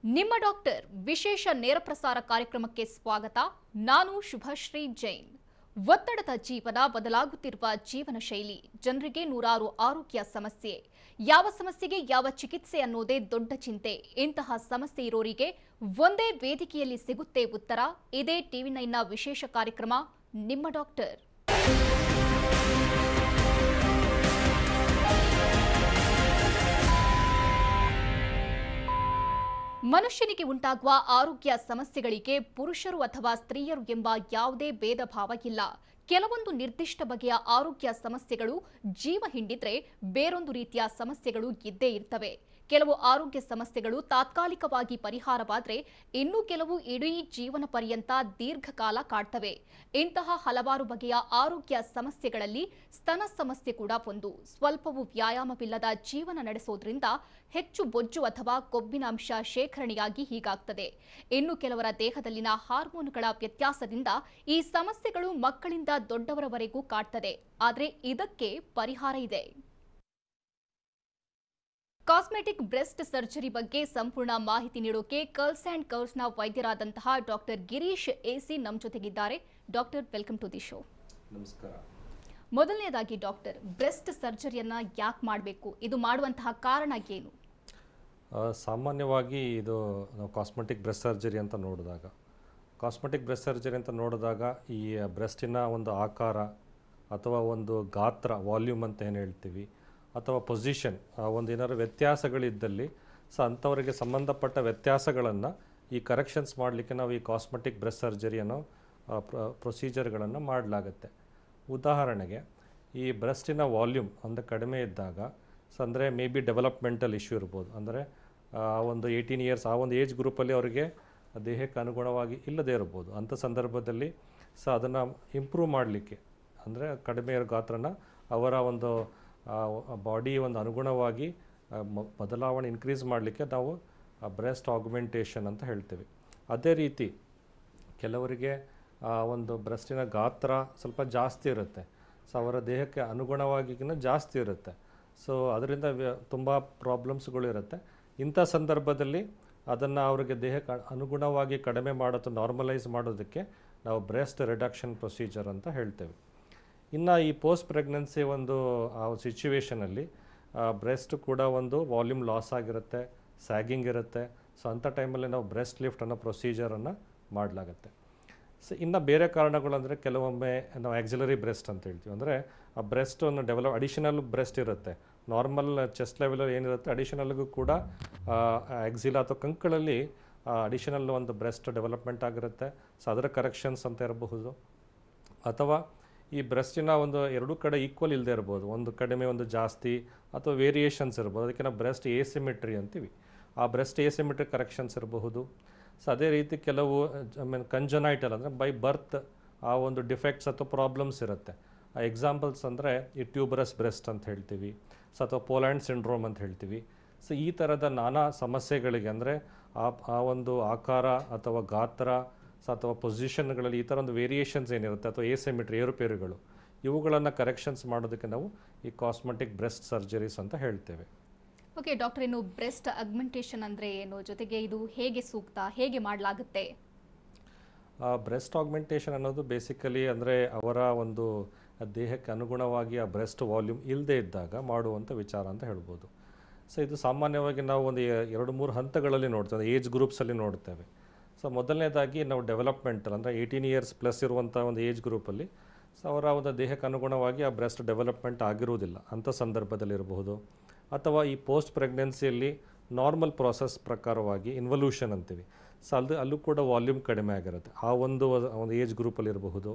ನಿಮ್ಮ ಡಾಕ್ಟರ್ ವಿಶೇಷ ನೇರ ಪ್ರಸಾರ ಕಾರ್ಯಕ್ರಮಕ್ಕೆ ಸ್ವಾಗತ. ನಾನು ಶುಭಶ್ರೀ ಜೈನ್. ಒತ್ತಡದ ಜೀವನ, ಬದಲಾಗುತ್ತಿರುವ ಜೀವನ ಶೈಲಿ, ಜನರಿಗೆ ನೂರಾರು ಆರೋಗ್ಯ ಸಮಸ್ಯೆ. ಯಾವ ಸಮಸ್ಯೆಗೆ ಯಾವ ಚಿಕಿತ್ಸೆ ಅನ್ನೋದೇ ದೊಡ್ಡ ಚಿಂತೆ. ಇಂತಹ ಸಮಸ್ಯೆ ಇರೋರಿಗೆ ಒಂದೇ ವೇದಿಕೆಯಲ್ಲಿ ಸಿಗುತ್ತೆ ಉತ್ತರ. ಇದೇ ಟಿವಿ9ನ ವಿಶೇಷ ಕಾರ್ಯಕ್ರಮ ನಿಮ್ಮ ಡಾಕ್ಟರ್. ಮನುಷ್ಯನಿಗೆ ಉಂಟಾಗುವ ಆರೋಗ್ಯ ಸಮಸ್ಯೆಗಳಿಗೆ ಪುರುಷರು ಅಥವಾ ಸ್ತ್ರೀಯರು ಎಂಬ ಯಾವುದೇ ಭೇದ ಭಾವ ಇಲ್ಲ. ಕೆಲವೊಂದು ನಿರ್ದಿಷ್ಟ ಬಗೆಯ ಆರೋಗ್ಯ ಸಮಸ್ಯೆಗಳು ಜೀವ ಹಿಂಡಿದ್ರೆ ಬೇರೊಂದು ರೀತಿಯ ಸಮಸ್ಯೆಗಳು ಇದ್ದೇ ಇರ್ತವೆ. ಕೆಲವು ಆರೋಗ್ಯ ಸಮಸ್ಯೆಗಳು ತಾತ್ಕಾಲಿಕವಾಗಿ ಪರಿಹಾರವಾದರೆ ಇನ್ನು ಕೆಲವು ಇಡೀ ಜೀವನ ಪರ್ಯಂತ ದೀರ್ಘಕಾಲ ಕಾಡ್ತವೆ. ಇಂತಹ ಹಲವಾರು ಬಗೆಯ ಆರೋಗ್ಯ ಸಮಸ್ಯೆಗಳಲ್ಲಿ ಸ್ತನ ಸಮಸ್ಯೆ ಕೂಡ ಒಂದು. ಸ್ವಲ್ಪವೂ ವ್ಯಾಯಾಮವಿಲ್ಲದ ಜೀವನ ನಡೆಸೋದ್ರಿಂದ ಹೆಚ್ಚು ಬೊಜ್ಜು ಅಥವಾ ಕೊಬ್ಬಿನಾಂಶ ಶೇಖರಣೆಯಾಗಿ ಹೀಗಾಗ್ತದೆ. ಇನ್ನು ಕೆಲವರ ದೇಹದಲ್ಲಿನ ಹಾರ್ಮೋನುಗಳ ವ್ಯತ್ಯಾಸದಿಂದ ಈ ಸಮಸ್ಯೆಗಳು ಮಕ್ಕಳಿಂದ ದೊಡ್ಡವರವರೆಗೂ ಕಾಡ್ತದೆ. ಆದರೆ ಇದಕ್ಕೆ ಪರಿಹಾರ ಇದೆ. ಕಾಸ್ಮೆಟಿಕ್ ಬ್ರೆಸ್ಟ್ ಸರ್ಜರಿ ಬಗ್ಗೆ ಸಂಪೂರ್ಣ ಮಾಹಿತಿ ನೀಡೋಕೆ ಕರ್ಲ್ಸ್ ಅಂಡ್ ಕರ್ವ್ಸ್ನ ವೈದ್ಯರಾದಂತಹ ಡಾಕ್ಟರ್ ಗಿರೀಶ್ ಎಸಿ ನಮ್ಮ ಜೊತೆಗಿದ್ದಾರೆ. Doctor, welcome to the show. ನಮಸ್ಕಾರ. ಮೊದಲನೇದಾಗಿ ಡಾಕ್ಟರ್, ಬ್ರೆಸ್ಟ್ ಸರ್ಜರಿಯನ್ನ ಯಾಕೆ ಮಾಡಬೇಕು? ಇದು ಮಾಡುವಂತಹ ಕಾರಣ ಏನು? ಸಾಮಾನ್ಯವಾಗಿ ಇದು ನಾವು ಕಾಸ್ಮೆಟಿಕ್ ಬ್ರೆಸ್ಟ್ ಸರ್ಜರಿ ಅಂತ ನೋಡಿದಾಗ ಈ ಬ್ರೆಸ್ಟಿನ ಒಂದು ಆಕಾರ ಅಥವಾ ಒಂದು ಗಾತ್ರ, ವಾಲ್ಯೂಮ್ ಅಂತ ಏನು ಹೇಳ್ತೀವಿ, ಅಥವಾ ಪೊಸಿಷನ್, ಒಂದು ಏನಾದ್ರು ವ್ಯತ್ಯಾಸಗಳಿದ್ದಲ್ಲಿ ಅಂಥವರಿಗೆ ಸಂಬಂಧಪಟ್ಟ ವ್ಯತ್ಯಾಸಗಳನ್ನು ಈ ಕರೆಕ್ಷನ್ಸ್ ಮಾಡಲಿಕ್ಕೆ ನಾವು ಈ ಕಾಸ್ಮೆಟಿಕ್ ಬ್ರೆಸ್ಟ್ ಸರ್ಜರಿ ಅನ್ನೋ ಪ್ರೊಸೀಜರ್ಗಳನ್ನು ಮಾಡಲಾಗುತ್ತೆ. ಉದಾಹರಣೆಗೆ ಈ ಬ್ರೆಸ್ಟಿನ ವಾಲ್ಯೂಮ್ ಒಂದು ಕಡಿಮೆ ಇದ್ದಾಗ ಅಂದರೆ ಮೇ ಬಿ ಡೆವಲಪ್ಮೆಂಟಲ್ ಇಶ್ಯೂ ಇರ್ಬೋದು. ಅಂದರೆ ಒಂದು 18 ಇಯರ್ಸ್ ಆ ಒಂದು ಏಜ್ ಗ್ರೂಪಲ್ಲಿ ಅವರಿಗೆ ದೇಹಕ್ಕೆ ಅನುಗುಣವಾಗಿ ಇಲ್ಲದೇ ಇರ್ಬೋದು. ಅಂಥ ಸಂದರ್ಭದಲ್ಲಿ ಅದನ್ನು ಇಂಪ್ರೂವ್ ಮಾಡಲಿಕ್ಕೆ, ಅಂದರೆ ಕಡಿಮೆ ಇರೋ ಗಾತ್ರನ ಅವರ ಒಂದು ಬಾಡಿ ಒಂದು ಅನುಗುಣವಾಗಿ ಬದಲಾವಣೆ ಇನ್ಕ್ರೀಸ್ ಮಾಡಲಿಕ್ಕೆ ನಾವು ಬ್ರೆಸ್ಟ್ ಆಗ್ಮೆಂಟೇಷನ್ ಅಂತ ಹೇಳ್ತೀವಿ. ಅದೇ ರೀತಿ ಕೆಲವರಿಗೆ ಒಂದು ಬ್ರೆಸ್ಟಿನ ಗಾತ್ರ ಸ್ವಲ್ಪ ಜಾಸ್ತಿ ಇರುತ್ತೆ, ಅವರ ದೇಹಕ್ಕೆ ಅನುಗುಣವಾಗಿಗಿನ ಜಾಸ್ತಿ ಇರುತ್ತೆ. ಅದರಿಂದ ತುಂಬ ಪ್ರಾಬ್ಲಮ್ಸ್ಗಳು ಇರುತ್ತೆ. ಇಂಥ ಸಂದರ್ಭದಲ್ಲಿ ಅದನ್ನು ಅವರಿಗೆ ದೇಹಕ್ಕೆ ಅನುಗುಣವಾಗಿ ಕಡಿಮೆ ಮಾಡೋದು, ನಾರ್ಮಲೈಸ್ ಮಾಡೋದಕ್ಕೆ ನಾವು ಬ್ರೆಸ್ಟ್ ರಿಡಕ್ಷನ್ ಪ್ರೊಸೀಜರ್ ಅಂತ ಹೇಳ್ತೇವೆ. ಇನ್ನು ಈ ಪೋಸ್ಟ್ ಪ್ರೆಗ್ನೆನ್ಸಿ ಒಂದು ಸಿಚುವೇಷನಲ್ಲಿ ಬ್ರೆಸ್ಟ್ ಕೂಡ ಒಂದು ವಾಲ್ಯೂಮ್ ಲಾಸ್ ಆಗಿರುತ್ತೆ, ಸ್ಯಾಗಿಂಗ್ ಇರುತ್ತೆ. ಅಂಥ ಟೈಮಲ್ಲಿ ನಾವು ಬ್ರೆಸ್ಟ್ ಲಿಫ್ಟ್ ಅನ್ನೋ ಪ್ರೊಸೀಜರನ್ನು ಮಾಡಲಾಗುತ್ತೆ. ಇನ್ನು ಬೇರೆ ಕಾರಣಗಳಂದರೆ ಕೆಲವೊಮ್ಮೆ ನಾವು ಆಕ್ಸಿಲರಿ ಬ್ರೆಸ್ಟ್ ಅಂತ ಹೇಳ್ತೀವಿ. ಅಂದರೆ ಆ ಬ್ರೆಸ್ಟನ್ನು ಅಡಿಷನಲ್ ಬ್ರೆಸ್ಟ್ ಇರುತ್ತೆ. ನಾರ್ಮಲ್ ಚೆಸ್ಟ್ ಲೆವೆಲಲ್ಲಿ ಏನಿರುತ್ತೆ, ಅಡಿಷನಲ್ಗೂ ಕೂಡ ಆಕ್ಸಿಲ ಅಥವಾ ಕಂಕಳಲ್ಲಿ ಅಡಿಷನಲ್ ಒಂದು ಬ್ರೆಸ್ಟ್ ಡೆವಲಪ್ಮೆಂಟ್ ಆಗಿರುತ್ತೆ. ಅದರ ಕರೆಕ್ಷನ್ಸ್ ಅಂತ ಇರಬಹುದು. ಅಥವಾ ಈ ಬ್ರೆಸ್ಟಿನ ಒಂದು ಎರಡೂ ಕಡೆ ಈಕ್ವಲ್ ಇಲ್ಲದೆ ಇರ್ಬೋದು, ಒಂದು ಕಡಿಮೆ ಒಂದು ಜಾಸ್ತಿ ಅಥವಾ ವೇರಿಯೇಷನ್ಸ್ ಇರ್ಬೋದು. ಅದಕ್ಕೆ ನಾವು ಬ್ರೆಸ್ಟ್ ಏಸಿಮೆಟ್ರಿ ಅಂತೀವಿ. ಆ ಬ್ರೆಸ್ಟ್ ಏಸಿಮೆಟ್ರಿ ಕರೆಕ್ಷನ್ಸ್ ಇರಬಹುದು. ಅದೇ ರೀತಿ ಕೆಲವು ಕಂಜನೈಟಲ್ ಅಂದರೆ ಬೈ ಬರ್ತ್ ಆ ಒಂದು ಡಿಫೆಕ್ಟ್ಸ್ ಅಥವಾ ಪ್ರಾಬ್ಲಮ್ಸ್ ಇರುತ್ತೆ. ಆ ಎಕ್ಸಾಂಪಲ್ಸ್ ಅಂದರೆ ಈ ಟ್ಯೂಬರಸ್ ಬ್ರೆಸ್ಟ್ ಅಂತ ಹೇಳ್ತೀವಿ, ಅಥವಾ ಪೋಲ್ಯಾಂಡ್ ಸಿಂಡ್ರೋಮ್ ಅಂತ ಹೇಳ್ತೀವಿ. ಈ ಥರದ ನಾನಾ ಸಮಸ್ಯೆಗಳಿಗೆ, ಅಂದರೆ ಆ ಒಂದು ಆಕಾರ ಅಥವಾ ಗಾತ್ರ ಅಥವಾ ಪೊಸಿಷನ್ಗಳಲ್ಲಿ ಈ ಥರ ಒಂದು ವೇರಿಯೇಷನ್ಸ್ ಏನಿರುತ್ತೆ ಅಥವಾ ಏಸಿಮೆಟ್ರಿ, ಏರುಪೇರುಗಳು, ಇವುಗಳನ್ನು ಕರೆಕ್ಷನ್ಸ್ ಮಾಡೋದಕ್ಕೆ ನಾವು ಈ ಕಾಸ್ಮೆಟಿಕ್ ಬ್ರೆಸ್ಟ್ ಸರ್ಜರೀಸ್ ಅಂತ ಹೇಳ್ತೇವೆ. ಓಕೆ ಡಾಕ್ಟರ್, ಇನ್ನು ಬ್ರೆಸ್ಟ್ ಆಗ್ಮೆಂಟೇಷನ್ ಅಂದರೆ ಏನು? ಜೊತೆಗೆ ಇದು ಹೇಗೆ ಸೂಕ್ತ, ಹೇಗೆ ಮಾಡಲಾಗುತ್ತೆ? ಬ್ರೆಸ್ಟ್ ಆಗ್ಮೆಂಟೇಷನ್ ಅನ್ನೋದು ಬೇಸಿಕಲಿ ಅಂದರೆ ಅವರ ಒಂದು ದೇಹಕ್ಕೆ ಅನುಗುಣವಾಗಿ ಆ ಬ್ರೆಸ್ಟ್ ವಾಲ್ಯೂಮ್ ಇಲ್ಲದೇ ಇದ್ದಾಗ ಮಾಡುವಂಥ ವಿಚಾರ ಅಂತ ಹೇಳ್ಬೋದು. ಇದು ಸಾಮಾನ್ಯವಾಗಿ ನಾವು ಒಂದು 2-3 ಹಂತಗಳಲ್ಲಿ ನೋಡ್ತೇವೆ, ಏಜ್ ಗ್ರೂಪ್ಸಲ್ಲಿ ನೋಡ್ತೇವೆ. ಮೊದಲನೇದಾಗಿ ನಾವು ಡೆವಲಪ್ಮೆಂಟಲ್ ಅಂದರೆ 18 ಇಯರ್ಸ್ ಪ್ಲಸ್ ಇರುವಂಥ ಒಂದು ಏಜ್ ಗ್ರೂಪಲ್ಲಿ ಅವರ ಒಂದು ದೇಹಕ್ಕೆ ಅನುಗುಣವಾಗಿ ಆ ಬ್ರೆಸ್ಟ್ ಡೆವಲಪ್ಮೆಂಟ್ ಆಗಿರುವುದಿಲ್ಲ. ಅಂಥ ಸಂದರ್ಭದಲ್ಲಿರಬಹುದು. ಅಥವಾ ಈ ಪೋಸ್ಟ್ ಪ್ರೆಗ್ನೆನ್ಸಿಯಲ್ಲಿ ನಾರ್ಮಲ್ ಪ್ರಾಸೆಸ್ ಪ್ರಕಾರವಾಗಿ ಇನ್ವಲ್ಯೂಷನ್ ಅಂತೀವಿ. ಅಲ್ಲೂ ಕೂಡ ವಾಲ್ಯೂಮ್ ಕಡಿಮೆ ಆಗಿರುತ್ತೆ. ಆ ಒಂದು ಏಜ್ ಗ್ರೂಪಲ್ಲಿ ಇರಬಹುದು.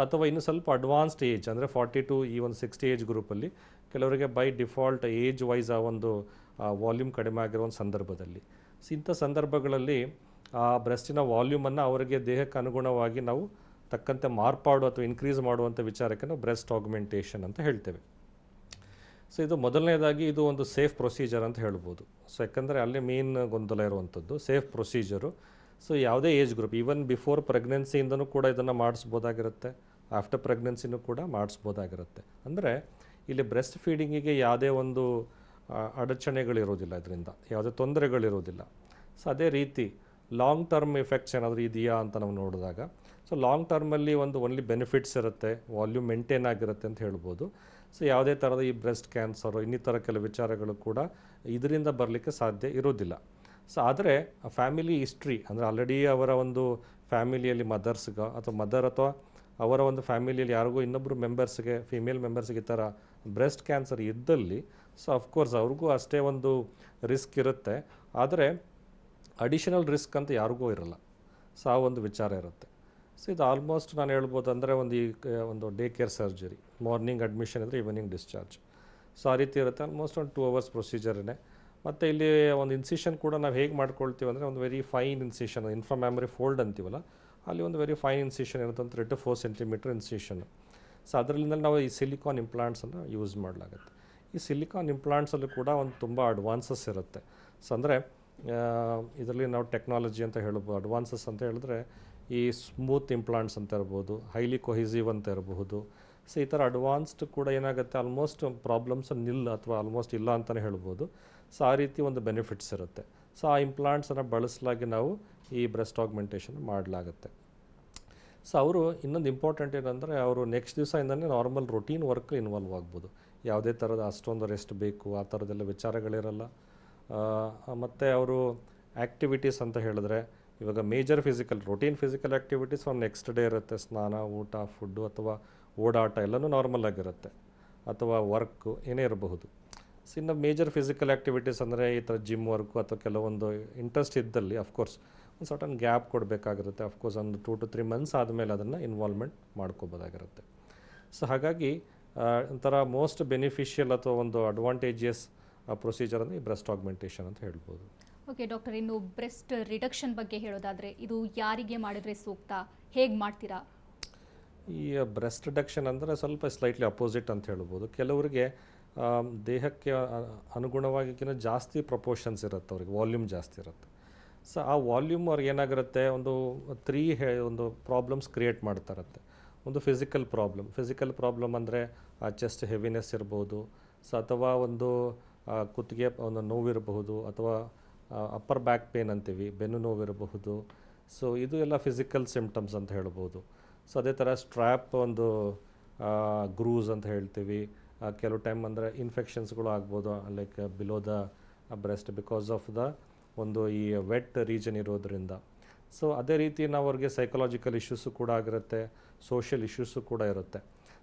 ಅಥವಾ ಇನ್ನು ಸ್ವಲ್ಪ ಅಡ್ವಾನ್ಸ್ಡ್ ಏಜ್ ಅಂದರೆ 40 ಟು ಈ ಒಂದು 60 ಏಜ್ ಗ್ರೂಪಲ್ಲಿ ಕೆಲವರಿಗೆ ಬೈ ಡಿಫಾಲ್ಟ್ ಏಜ್ ವೈಸ್ ಆ ಒಂದು ವಾಲ್ಯೂಮ್ ಕಡಿಮೆ ಆಗಿರೋ ಒಂದು ಸಂದರ್ಭದಲ್ಲಿ ಇಂಥ ಸಂದರ್ಭಗಳಲ್ಲಿ ಆ ಬ್ರೆಸ್ಟಿನ ವಾಲ್ಯೂಮನ್ನು ಅವರಿಗೆ ದೇಹಕ್ಕೆ ಅನುಗುಣವಾಗಿ ನಾವು ತಕ್ಕಂತೆ ಮಾರ್ಪಾಡು ಅಥವಾ ಇನ್ಕ್ರೀಸ್ ಮಾಡುವಂಥ ವಿಚಾರಕ್ಕೆ ನಾವು ಬ್ರೆಸ್ಟ್ ಆಗ್ಮೆಂಟೇಷನ್ ಅಂತ ಹೇಳ್ತೇವೆ. ಇದು ಮೊದಲನೇದಾಗಿ ಇದು ಒಂದು ಸೇಫ್ ಪ್ರೊಸೀಜರ್ ಅಂತ ಹೇಳ್ಬೋದು. ಯಾಕಂದರೆ ಅಲ್ಲಿ ಮೇನ್ ಗೊಂದಲ ಇರುವಂಥದ್ದು ಸೇಫ್ ಪ್ರೊಸೀಜರು. ಯಾವುದೇ ಏಜ್ ಗ್ರೂಪ್, ಈವನ್ ಬಿಫೋರ್ ಪ್ರೆಗ್ನೆನ್ಸಿಯಿಂದನೂ ಕೂಡ ಇದನ್ನು ಮಾಡಿಸ್ಬೋದಾಗಿರುತ್ತೆ, ಆಫ್ಟರ್ ಪ್ರೆಗ್ನೆನ್ಸಿನೂ ಕೂಡ ಮಾಡಿಸ್ಬೋದಾಗಿರುತ್ತೆ. ಅಂದರೆ ಇಲ್ಲಿ ಬ್ರೆಸ್ಟ್ ಫೀಡಿಂಗಿಗೆ ಯಾವುದೇ ಒಂದು ಅಡಚಣೆಗಳಿರೋದಿಲ್ಲ, ಇದರಿಂದ ಯಾವುದೇ ತೊಂದರೆಗಳಿರೋದಿಲ್ಲ. ಸೊ ಅದೇ ರೀತಿ ಲಾಂಗ್ ಟರ್ಮ್ ಎಫೆಕ್ಟ್ಸ್ ಏನಾದರೂ ಇದೆಯಾ ಅಂತ ನಾವು ನೋಡಿದಾಗ, ಸೊ ಲಾಂಗ್ ಟರ್ಮಲ್ಲಿ ಒಂದು ಓನ್ಲಿ ಬೆನಿಫಿಟ್ಸ್ ಇರುತ್ತೆ, ವಾಲ್ಯೂಮ್ ಮೇಂಟೈನ್ ಆಗಿರುತ್ತೆ ಅಂತ ಹೇಳ್ಬೋದು. ಸೊ ಯಾವುದೇ ಥರದ ಈ ಬ್ರೆಸ್ಟ್ ಕ್ಯಾನ್ಸರು ಇನ್ನಿತರ ಕೆಲವು ವಿಚಾರಗಳು ಕೂಡ ಇದರಿಂದ ಬರಲಿಕ್ಕೆ ಸಾಧ್ಯ ಇರೋದಿಲ್ಲ. ಸೊ ಆದರೆ ಫ್ಯಾಮಿಲಿ ಹಿಸ್ಟ್ರಿ ಅಂದರೆ ಆಲ್ರೆಡಿ ಅವರ ಒಂದು ಫ್ಯಾಮಿಲಿಯಲ್ಲಿ ಮದರ್ಸ್ಗೆ ಅಥವಾ ಮದರ್ ಅಥವಾ ಅವರ ಒಂದು ಫ್ಯಾಮಿಲಿಯಲ್ಲಿ ಯಾರಿಗೂ ಇನ್ನೊಬ್ಬರು ಮೆಂಬರ್ಸ್ಗೆ, ಫಿಮೇಲ್ ಮೆಂಬರ್ಸ್ಗೆ ಈ ಥರ ಬ್ರೆಸ್ಟ್ ಕ್ಯಾನ್ಸರ್ ಇದ್ದಲ್ಲಿ, ಸೊ ಅಫ್ಕೋರ್ಸ್ ಅವ್ರಿಗೂ ಅಷ್ಟೇ ಒಂದು ರಿಸ್ಕ್ ಇರುತ್ತೆ. ಆದರೆ ಅಡಿಷನಲ್ ರಿಸ್ಕ್ ಅಂತ ಯಾರಿಗೂ ಇರಲ್ಲ. ಸೊ ಆ ಒಂದು ವಿಚಾರ ಇರುತ್ತೆ. ಸೊ ಇದು ಆಲ್ಮೋಸ್ಟ್ ನಾನು ಹೇಳ್ಬೋದು ಅಂದರೆ ಒಂದು day care surgery, morning admission ಇದ್ದರೆ ಈವ್ನಿಂಗ್ ಡಿಸ್ಚಾರ್ಜ್. ಸೊ ಆ ರೀತಿ ಇರುತ್ತೆ. ಆಲ್ಮೋಸ್ಟ್ ಒಂದು 2 hours ಪ್ರೊಸೀಜರೇ. ಮತ್ತು ಇಲ್ಲಿ ಒಂದು ಇನ್ಸಿಷನ್ ಕೂಡ ನಾವು ಹೇಗೆ ಮಾಡ್ಕೊಳ್ತೀವಿ ಅಂದರೆ ಒಂದು ವೆರಿ ಫೈನ್ ಇನ್ಸಿಷನ್, ಇನ್ಫ್ರಾಮ್ಯಾಮರಿ ಫೋಲ್ಡ್ ಅಂತೀವಲ್ಲ, ಅಲ್ಲಿ ಒಂದು ವೆರಿ ಫೈನ್ ಇನ್ಸಿಷನ್ ಇರುತ್ತೆ, ಒಂದು 3 to 4 centimeter ಇನ್ಸಿಷನ್. ಸೊ ಅದರಿಂದ ನಾವು ಈ ಸಿಲಿಕಾನ್ ಇಂಪ್ಲಾಂಟ್ಸನ್ನು ಯೂಸ್ ಮಾಡಲಾಗುತ್ತೆ. ಈ ಸಿಲಿಕಾನ್ ಇಂಪ್ಲಾಂಟ್ಸಲ್ಲೂ ಕೂಡ ಒಂದು ತುಂಬ ಅಡ್ವಾನ್ಸಸ್ ಇರುತ್ತೆ. ಸೊ ಅಂದರೆ ಇದರಲ್ಲಿ ನಾವು ಟೆಕ್ನಾಲಜಿ ಅಂತ ಹೇಳ್ಬೋದು. ಅಡ್ವಾನ್ಸಸ್ ಅಂತ ಹೇಳಿದ್ರೆ ಈ ಸ್ಮೂತ್ ಇಂಪ್ಲಾಂಟ್ಸ್ ಅಂತ ಇರ್ಬೋದು, ಹೈಲಿ ಕೊಹಿಸಿವ್ ಅಂತ ಇರಬಹುದು. ಸೊ ಈ ಥರ ಅಡ್ವಾನ್ಸ್ಡ್ ಕೂಡ ಏನಾಗುತ್ತೆ, ಆಲ್ಮೋಸ್ಟ್ ಪ್ರಾಬ್ಲಮ್ಸ್ ಅಥವಾ ಆಲ್ಮೋಸ್ಟ್ ಇಲ್ಲ ಅಂತಲೇ ಹೇಳ್ಬೋದು. ಸೊ ಆ ರೀತಿ ಒಂದು ಬೆನಿಫಿಟ್ಸ್ ಇರುತ್ತೆ. ಸೊ ಆ ಇಂಪ್ಲಾಂಟ್ಸನ್ನು ಬಳಸಲಾಗಿ ನಾವು ಈ ಬ್ರೆಸ್ಟ್ ಆಗ್ಮೆಂಟೇಷನ್ ಮಾಡಲಾಗುತ್ತೆ. ಸೊ ಅವರು ಇನ್ನೊಂದು ಇಂಪಾರ್ಟೆಂಟ್ ಏನಂದರೆ, ಅವರು ನೆಕ್ಸ್ಟ್ ದಿವಸದಿಂದನೇ ನಾರ್ಮಲ್ ರೊಟೀನ್ ವರ್ಕ್ ಇನ್ವಾಲ್ವ್ ಆಗ್ಬೋದು. ಯಾವುದೇ ಥರದ ಅಷ್ಟೊಂದು ರೆಸ್ಟ್ ಬೇಕು ಆ ಥರದ್ದೆಲ್ಲ ವಿಚಾರಗಳಿರಲ್ಲ. ಮತ್ತು ಅವರು ಆ್ಯಕ್ಟಿವಿಟೀಸ್ ಅಂತ ಹೇಳಿದ್ರೆ, ಇವಾಗ major routine physical activities from next day ಇರುತ್ತೆ. ಸ್ನಾನ, ಊಟ, ಫುಡ್ಡು ಅಥವಾ ಓಡಾಟ ಎಲ್ಲನೂ ನಾರ್ಮಲ್ ಆಗಿರುತ್ತೆ, ಅಥವಾ ವರ್ಕು ಏನೇ ಇರಬಹುದು. ಸೊ ಇನ್ನು ಮೇಜರ್ ಫಿಸಿಕಲ್ ಆ್ಯಕ್ಟಿವಿಟೀಸ್ ಅಂದರೆ ಈ ಥರ ಜಿಮ್ ವರ್ಕು ಅಥವಾ ಕೆಲವೊಂದು ಇಂಟ್ರೆಸ್ಟ್ ಇದ್ದಲ್ಲಿ ಅಫ್ಕೋರ್ಸ್ ಒಂದು ಸರ್ಟನ್ ಗ್ಯಾಪ್ ಕೊಡಬೇಕಾಗಿರುತ್ತೆ. ಅಫ್ಕೋರ್ಸ್ ಒಂದು 2 to 3 months ಆದಮೇಲೆ ಅದನ್ನು ಇನ್ವಾಲ್ವ್ಮೆಂಟ್ ಮಾಡ್ಕೋಬೋದಾಗಿರುತ್ತೆ. ಸೊ ಹಾಗಾಗಿ ಒಂಥರ ಮೋಸ್ಟ್ ಬೆನಿಫಿಷಿಯಲ್ ಅಥವಾ ಒಂದು ಅಡ್ವಾಂಟೇಜಿಯಸ್ ಪ್ರೊಸೀಜರ್ ಅಂದರೆ ಈ ಬ್ರೆಸ್ಟ್ ಆಗ್ಮೆಂಟೇಷನ್ ಅಂತ ಹೇಳ್ಬೋದು. ಓಕೆ ಡಾಕ್ಟರ್, ಇನ್ನು ಬ್ರೆಸ್ಟ್ ರಿಡಕ್ಷನ್ ಬಗ್ಗೆ ಹೇಳೋದಾದರೆ ಇದು ಯಾರಿಗೆ ಮಾಡಿದರೆ ಸೂಕ್ತ, ಹೇಗೆ ಮಾಡ್ತೀರಾ? ಈ ಬ್ರೆಸ್ಟ್ ರಿಡಕ್ಷನ್ ಅಂದರೆ ಸ್ವಲ್ಪ ಸ್ಲೈಟ್ಲಿ ಅಪೋಸಿಟ್ ಅಂತ ಹೇಳ್ಬೋದು. ಕೆಲವರಿಗೆ ದೇಹಕ್ಕೆ ಅನುಗುಣವಾಗಿಗಿನ ಜಾಸ್ತಿ ಪ್ರಪೋರ್ಷನ್ಸ್ ಇರುತ್ತೆ, ಅವ್ರಿಗೆ ವಾಲ್ಯೂಮ್ ಜಾಸ್ತಿ ಇರುತ್ತೆ. ಸೊ ಆ ವಾಲ್ಯೂಮ್ ಅವ್ರಿಗೆ ಏನಾಗಿರುತ್ತೆ, ಒಂದು ಪ್ರಾಬ್ಲಮ್ಸ್ ಕ್ರಿಯೇಟ್ ಮಾಡ್ತಾ ಇರುತ್ತೆ. ಒಂದು ಫಿಸಿಕಲ್ ಪ್ರಾಬ್ಲಮ್ ಅಂದರೆ ಚೆಸ್ಟ್ ಹೆವಿನೆಸ್ ಇರ್ಬೋದು. ಸೊ ಅಥವಾ ಒಂದು ಕುತ್ತಿಗೆ ಒಂದು ನೋವಿರಬಹುದು, ಅಥವಾ ಅಪ್ಪರ್ ಬ್ಯಾಕ್ ಪೇನ್ ಅಂತೀವಿ, ಬೆನ್ನು ನೋವಿರಬಹುದು. ಸೊ ಇದು ಎಲ್ಲ ಫಿಸಿಕಲ್ ಸಿಮ್ಟಮ್ಸ್ ಅಂತ ಹೇಳ್ಬೋದು. ಸೊ ಅದೇ ಥರ ಸ್ಟ್ರ್ಯಾಪ್ ಒಂದು ಗ್ರೂಸ್ ಅಂತ ಹೇಳ್ತೀವಿ. ಕೆಲವು ಟೈಮ್ ಅಂದರೆ ಇನ್ಫೆಕ್ಷನ್ಸ್ಗಳು ಆಗ್ಬೋದು, like below the breast because of the ಒಂದು ಈ ವೆಟ್ ರೀಜನ್ ಇರೋದ್ರಿಂದ. ಸೊ ಅದೇ ರೀತಿ ನಾವು ಅವ್ರಿಗೆ ಸೈಕಲಾಜಿಕಲ್ ಇಶ್ಯೂಸು ಕೂಡ ಆಗಿರುತ್ತೆ, ಸೋಷಿಯಲ್ ಇಶ್ಯೂಸು ಕೂಡ ಇರುತ್ತೆ.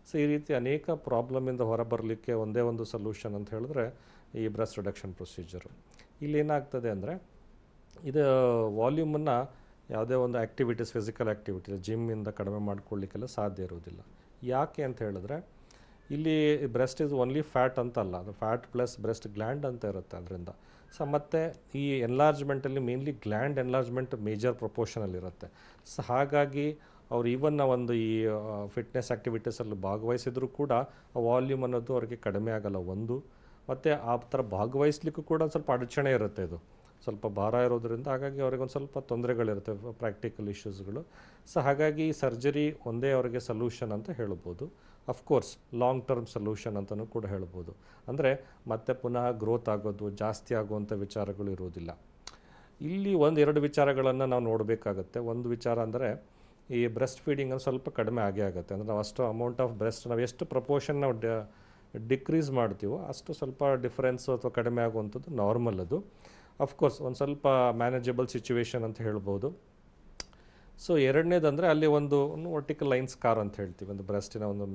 ಸೊ ಈ ರೀತಿ ಅನೇಕ ಪ್ರಾಬ್ಲಮಿಂದ ಹೊರಬರಲಿಕ್ಕೆ ಒಂದೇ ಒಂದು ಸೊಲ್ಯೂಷನ್ ಅಂತ ಹೇಳಿದ್ರೆ ಈ ಬ್ರೆಸ್ಟ್ ರಿಡಕ್ಷನ್ ಪ್ರೊಸೀಜರು. ಇಲ್ಲಿ ಏನಾಗ್ತದೆ ಅಂದರೆ, ಇದು ವಾಲ್ಯೂಮನ್ನು ಯಾವುದೇ ಒಂದು ಫಿಸಿಕಲ್ ಆ್ಯಕ್ಟಿವಿಟೀಸ್ ಜಿಮ್ಮಿಂದ ಕಡಿಮೆ ಮಾಡ್ಕೊಳ್ಳಿಕ್ಕೆಲ್ಲ ಸಾಧ್ಯ ಇರೋದಿಲ್ಲ. ಯಾಕೆ ಅಂತ ಹೇಳಿದ್ರೆ, ಇಲ್ಲಿ ಬ್ರೆಸ್ಟ್ ಇಸ್ ಓನ್ಲಿ ಫ್ಯಾಟ್ ಅಂತಲ್ಲ, ಅದು ಫ್ಯಾಟ್ ಪ್ಲಸ್ ಬ್ರೆಸ್ಟ್ ಗ್ಲ್ಯಾಂಡ್ ಅಂತ ಇರುತ್ತೆ ಅದರಿಂದ. ಸೊ ಮತ್ತು ಈ ಎನ್ಲಾರ್ಜ್ಮೆಂಟಲ್ಲಿ ಮೇನ್ಲಿ ಗ್ಲ್ಯಾಂಡ್ ಎನ್ಲಾರ್ಜ್ಮೆಂಟ್ ಮೇಜರ್ ಪ್ರಪೋರ್ಷನಲ್ಲಿರುತ್ತೆ. ಸೊ ಹಾಗಾಗಿ ಅವ್ರು ಈವನ್ ಒಂದು ಈ ಫಿಟ್ನೆಸ್ ಆ್ಯಕ್ಟಿವಿಟೀಸಲ್ಲಿ ಭಾಗವಹಿಸಿದ್ರು ಕೂಡ ಆ ವಾಲ್ಯೂಮ್ ಅನ್ನೋದು ಅವ್ರಿಗೆ ಕಡಿಮೆ ಆಗಲ್ಲ ಒಂದು. ಮತ್ತು ಆ ಥರ ಭಾಗವಹಿಸ್ಲಿಕ್ಕೂ ಕೂಡ ಒಂದು ಸ್ವಲ್ಪ ಅಡಚಣೆ ಇರುತ್ತೆ, ಇದು ಸ್ವಲ್ಪ ಭಾರ ಇರೋದ್ರಿಂದ. ಹಾಗಾಗಿ ಅವ್ರಿಗೆ ಒಂದು ಸ್ವಲ್ಪ ತೊಂದರೆಗಳಿರುತ್ತೆ, ಪ್ರಾಕ್ಟಿಕಲ್ ಇಶ್ಯೂಸ್ಗಳು. ಸೊ ಹಾಗಾಗಿ ಸರ್ಜರಿ ಒಂದೇ ಅವರಿಗೆ ಸೊಲ್ಯೂಷನ್ ಅಂತ ಹೇಳ್ಬೋದು. ಅಫ್ಕೋರ್ಸ್ ಲಾಂಗ್ ಟರ್ಮ್ ಸೊಲ್ಯೂಷನ್ ಅಂತಲೂ ಕೂಡ ಹೇಳ್ಬೋದು. ಅಂದರೆ ಮತ್ತೆ ಪುನಃ ಗ್ರೋತ್ ಆಗೋದು, ಜಾಸ್ತಿ ಆಗುವಂಥ ವಿಚಾರಗಳು ಇರೋದಿಲ್ಲ. ಇಲ್ಲಿ 1-2 ವಿಚಾರಗಳನ್ನು ನಾವು ನೋಡಬೇಕಾಗತ್ತೆ. ಒಂದು ವಿಚಾರ ಅಂದರೆ ಈ ಬ್ರೆಸ್ಟ್ ಫೀಡಿಂಗ್ ಒಂದು ಸ್ವಲ್ಪ ಕಡಿಮೆ ಆಗೇ ಆಗುತ್ತೆ. ಅಂದರೆ ನಾವು ಅಷ್ಟು ಅಮೌಂಟ್ ಆಫ್ ಬ್ರೆಸ್ಟ್ ನಾವು ಎಷ್ಟು ಪ್ರಪೋರ್ಷನ್ ನಾವು ಡಿಕ್ರೀಸ್ ಮಾಡ್ತೀವೋ ಅಷ್ಟು ಸ್ವಲ್ಪ ಡಿಫ್ರೆನ್ಸು ಅಥವಾ ಕಡಿಮೆ ಆಗುವಂಥದ್ದು ನಾರ್ಮಲ್. ಅದು ಅಫ್ಕೋರ್ಸ್ ಒಂದು ಸ್ವಲ್ಪ ಮ್ಯಾನೇಜಬಲ್ ಸಿಚುವೇಶನ್ ಅಂತ ಹೇಳ್ಬೋದು. ಸೊ ಎರಡನೇದಂದರೆ ಅಲ್ಲಿ ಒಂದು ವರ್ಟಿಕಲ್ ಲೈನ್ ಸ್ಕಾರ್ ಅಂತ ಹೇಳ್ತೀವಿ, ಒಂದು ಬ್ರೆಸ್ಟಿನ ಒಂದು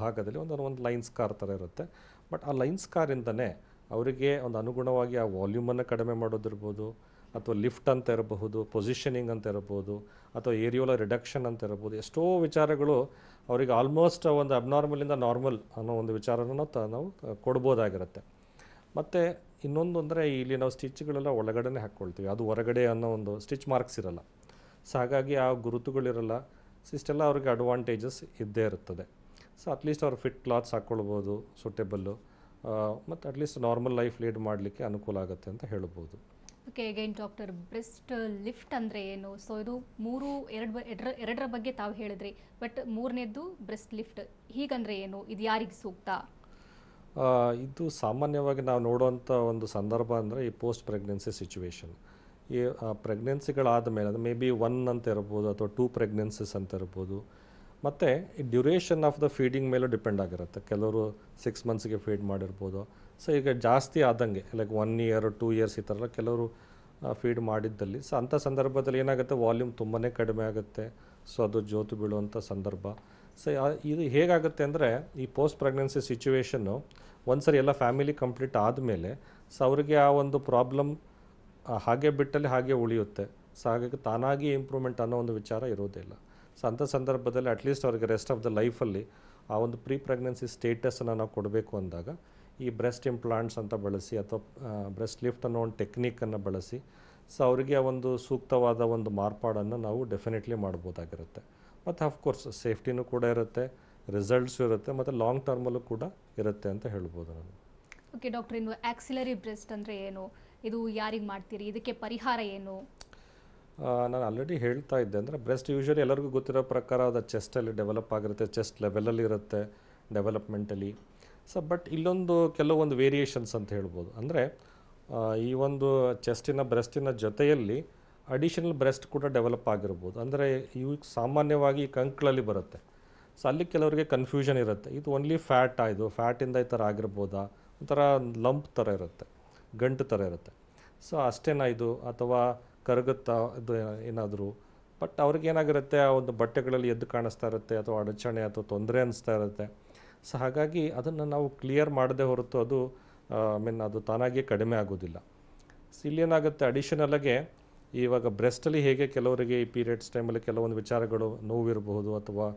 ಭಾಗದಲ್ಲಿ ಒಂದು ಲೈನ್ ಸ್ಕಾರ್ ಥರ ಇರುತ್ತೆ. ಬಟ್ ಆ ಲೈನ್ ಸ್ಕಾರಿಂದನೇ ಅವರಿಗೆ ಒಂದು ಅನುಗುಣವಾಗಿ ಆ ವಾಲ್ಯೂಮನ್ನು ಕಡಿಮೆ ಮಾಡೋದಿರ್ಬೋದು, ಅಥವಾ ಲಿಫ್ಟ್ ಅಂತ ಇರಬಹುದು, ಪೊಸಿಷನಿಂಗ್ ಅಂತ ಇರಬಹುದು, ಅಥವಾ ಏರಿಯೋಲರ್ ರಿಡಕ್ಷನ್ ಅಂತ ಇರಬಹುದು. ಎಷ್ಟೋ ವಿಚಾರಗಳು ಅವರಿಗೆ ಆಲ್ಮೋಸ್ಟ್ ಒಂದು ಅಬ್ನಾರ್ಮಲಿಂದ ನಾರ್ಮಲ್ ಅನ್ನೋ ಒಂದು ವಿಚಾರನ ನಾವು ಕೊಡ್ಬೋದಾಗಿರುತ್ತೆ. ಮತ್ತು ಇನ್ನೊಂದು ಅಂದರೆ ಇಲ್ಲಿ ನಾವು ಸ್ಟಿಚ್ಗಳೆಲ್ಲ ಒಳಗಡೆ ಹಾಕ್ಕೊಳ್ತೀವಿ, ಅದು ಹೊರಗಡೆ ಅನ್ನೋ ಒಂದು ಸ್ಟಿಚ್ ಮಾರ್ಕ್ಸ್ ಇರಲ್ಲ. ಸೊ ಹಾಗಾಗಿ ಆ ಗುರುತುಗಳಿರಲ್ಲ. ಸೊ ಇಷ್ಟೆಲ್ಲ ಅವ್ರಿಗೆ ಅಡ್ವಾಂಟೇಜಸ್ ಇದ್ದೇ ಇರುತ್ತದೆ. ಸೊ ಅಟ್ಲೀಸ್ಟ್ ಅವ್ರು ಫಿಟ್ ಕ್ಲಾತ್ಸ್ ಹಾಕ್ಕೊಳ್ಬೋದು, ಸೂಟೇಬಲ್ಲು, ಮತ್ತು ಅಟ್ಲೀಸ್ಟ್ ನಾರ್ಮಲ್ ಲೈಫ್ ಲೀಡ್ ಮಾಡಲಿಕ್ಕೆ ಅನುಕೂಲ ಆಗುತ್ತೆ ಅಂತ ಹೇಳ್ಬೋದು. Okay, again doctor, breast lift ಅಂದರೆ ಏನು? ಸೊ ಇದು ಎರಡರ ಬಗ್ಗೆ ತಾವು ಹೇಳಿದ್ರಿ, ಬಟ್ ಮೂರನೇದ್ದು ಬ್ರೆಸ್ಟ್ ಲಿಫ್ಟ್ ಹೀಗಂದರೆ ಏನು? ಇದು ಯಾರಿಗೆ ಸೂಕ್ತ? ಇದು ಸಾಮಾನ್ಯವಾಗಿ ನಾವು ನೋಡುವಂಥ ಒಂದು ಸಂದರ್ಭ ಅಂದರೆ ಈ ಪೋಸ್ಟ್ ಪ್ರೆಗ್ನೆನ್ಸಿ ಸಿಚುವೇಶನ್. ಈ ಪ್ರೆಗ್ನೆನ್ಸಿಗಳಾದ ಮೇಲೆ ಅದು ಮೇ ಬಿ 1 ಅಂತ ಇರ್ಬೋದು ಅಥವಾ 2 ಪ್ರೆಗ್ನೆನ್ಸೀಸ್ ಅಂತ ಇರ್ಬೋದು. ಮತ್ತು ಈ ಡ್ಯೂರೇಷನ್ ಆಫ್ ದ ಫೀಡಿಂಗ್ ಮೇಲೂ ಡಿಪೆಂಡ್ ಆಗಿರುತ್ತೆ. ಕೆಲವರು 6 ಮಂತ್ಸ್ಗೆ ಫೀಡ್ ಮಾಡಿರ್ಬೋದು. ಸೊ ಈಗ ಜಾಸ್ತಿ ಆದಂಗೆ ಲೈಕ್ 1 ಇಯರ್ 2 ಇಯರ್ಸ್ ಈ ಥರ ಕೆಲವರು ಫೀಡ್ ಮಾಡಿದ್ದಲ್ಲಿ ಸೊ ಅಂಥ ಸಂದರ್ಭದಲ್ಲಿ ಏನಾಗುತ್ತೆ, ವಾಲ್ಯೂಮ್ ತುಂಬಾ ಕಡಿಮೆ ಆಗುತ್ತೆ. ಸೊ ಅದು ಜೋತು ಬೀಳುವಂಥ ಸಂದರ್ಭ. ಸೊ ಇದು ಹೇಗಾಗುತ್ತೆ ಅಂದರೆ ಈ ಪೋಸ್ಟ್ ಪ್ರೆಗ್ನೆನ್ಸಿ ಸಿಚುವೇಶನ್ನು ಒಂದ್ಸರಿ ಎಲ್ಲ ಫ್ಯಾಮಿಲಿ ಕಂಪ್ಲೀಟ್ ಆದಮೇಲೆ ಸೊ ಅವರಿಗೆ ಆ ಒಂದು ಪ್ರಾಬ್ಲಮ್ ಹಾಗೆ ಬಿಟ್ಟಲ್ಲಿ ಹಾಗೆ ಉಳಿಯುತ್ತೆ. ಸೊ ಹಾಗಾಗಿ ತಾನಾಗಿ ಇಂಪ್ರೂವ್ಮೆಂಟ್ ಅನ್ನೋ ಒಂದು ವಿಚಾರ ಇರೋದಿಲ್ಲ. ಸೊ ಅಂಥ ಸಂದರ್ಭದಲ್ಲಿ ಅಟ್ಲೀಸ್ಟ್ ಅವರಿಗೆ ರೆಸ್ಟ್ ಆಫ್ ದ ಲೈಫಲ್ಲಿ ಆ ಒಂದು ಪ್ರೀ ಪ್ರೆಗ್ನೆನ್ಸಿ ಸ್ಟೇಟಸನ್ನು ನಾವು ಕೊಡಬೇಕು ಅಂದಾಗ ಈ ಬ್ರೆಸ್ಟ್ ಇಂಪ್ಲಾಂಟ್ಸ್ ಅಂತ ಬಳಸಿ ಅಥವಾ ಬ್ರೆಸ್ಟ್ ಲಿಫ್ಟ್ ಅನ್ನೋ ಒಂದು ಟೆಕ್ನಿಕನ್ನು ಬಳಸಿ ಸೊ ಅವರಿಗೆ ಒಂದು ಸೂಕ್ತವಾದ ಒಂದು ಮಾರ್ಪಾಡನ್ನು ನಾವು ಡೆಫಿನೆಟ್ಲಿ ಮಾಡ್ಬೋದಾಗಿರುತ್ತೆ. ಮತ್ತು ಆಫ್ಕೋರ್ಸ್ ಸೇಫ್ಟಿನೂ ಕೂಡ ಇರುತ್ತೆ, ರಿಸಲ್ಟ್ಸು ಇರುತ್ತೆ, ಮತ್ತು ಲಾಂಗ್ ಟರ್ಮಲ್ಲೂ ಕೂಡ ಇರುತ್ತೆ ಅಂತ ಹೇಳ್ಬೋದು ನಾನು. ಓಕೆ ಡಾಕ್ಟರ್, ಇನ್ನು ಆಕ್ಸಿಲರಿ ಬ್ರೆಸ್ಟ್ ಅಂದರೆ ಏನು, ಇದು ಯಾರಿಗೆ ಮಾಡ್ತೀರಿ, ಇದಕ್ಕೆ ಪರಿಹಾರ ಏನು? ನಾನು ಆಲ್ರೆಡಿ ಹೇಳ್ತಾ ಇದ್ದೆ ಅಂದರೆ ಬ್ರೆಸ್ಟ್ ಯೂಶ್ವಲಿ ಎಲ್ಲರಿಗೂ ಗೊತ್ತಿರೋ ಪ್ರಕಾರ ಅದು ಚೆಸ್ಟಲ್ಲಿ ಡೆವಲಪ್ ಆಗಿರುತ್ತೆ, ಚೆಸ್ಟ್ ಲೆವೆಲಲ್ಲಿ ಇರುತ್ತೆ ಡೆವಲಪ್ಮೆಂಟಲಿ. ಸೊ ಬಟ್ ಇಲ್ಲೊಂದು ಕೆಲವೊಂದು ವೇರಿಯೇಷನ್ಸ್ ಅಂತ ಹೇಳ್ಬೋದು. ಅಂದರೆ ಈ ಒಂದು ಚೆಸ್ಟಿನ ಬ್ರೆಸ್ಟಿನ ಜೊತೆಯಲ್ಲಿ ಅಡಿಷನಲ್ ಬ್ರೆಸ್ಟ್ ಕೂಡ ಡೆವಲಪ್ ಆಗಿರ್ಬೋದು. ಅಂದರೆ ಇವು ಸಾಮಾನ್ಯವಾಗಿ ಕಂಕ್ಳಲ್ಲಿ ಬರುತ್ತೆ. ಸೊ ಅಲ್ಲಿ ಕೆಲವರಿಗೆ ಕನ್ಫ್ಯೂಷನ್ ಇರುತ್ತೆ, ಇದು ಓನ್ಲಿ ಫ್ಯಾಟ್ ಇದು ಫ್ಯಾಟಿಂದ ಈ ಥರ ಆಗಿರ್ಬೋದಾ, ಒಂಥರ ಲಂಪ್ ಥರ ಇರುತ್ತೆ, ಗಂಟು ಥರ ಇರುತ್ತೆ. ಸೊ ಅಷ್ಟೇನಾ ಇದು ಅಥವಾ ಕರಗುತ್ತಾ ಇದು ಏನಾದರೂ. ಬಟ್ ಅವ್ರಿಗೇನಾಗಿರುತ್ತೆ, ಆ ಒಂದು ಬಟ್ಟೆಗಳಲ್ಲಿ ಎದ್ದು ಕಾಣಿಸ್ತಾ ಇರುತ್ತೆ ಅಥವಾ ಅಡಚಣೆ ಅಥವಾ ತೊಂದರೆ ಅನ್ನಿಸ್ತಾ ಇರುತ್ತೆ. ಸೊ ಹಾಗಾಗಿ ಅದನ್ನು ನಾವು ಕ್ಲಿಯರ್ ಮಾಡದೆ ಹೊರತು ಅದು ಅದು ತಾನಾಗಿಯೇ ಕಡಿಮೆ ಆಗೋದಿಲ್ಲ. ಸೊ ಇಲ್ಲೇನಾಗುತ್ತೆ, ಅಡಿಷನಲಾಗೆ ಇವಾಗ ಬ್ರೆಸ್ಟಲ್ಲಿ ಹೇಗೆ ಕೆಲವರಿಗೆ ಈ ಪೀರಿಯಡ್ಸ್ ಟೈಮಲ್ಲಿ ಕೆಲವೊಂದು ವಿಚಾರಗಳು ನೋವಿರಬಹುದು ಅಥವಾ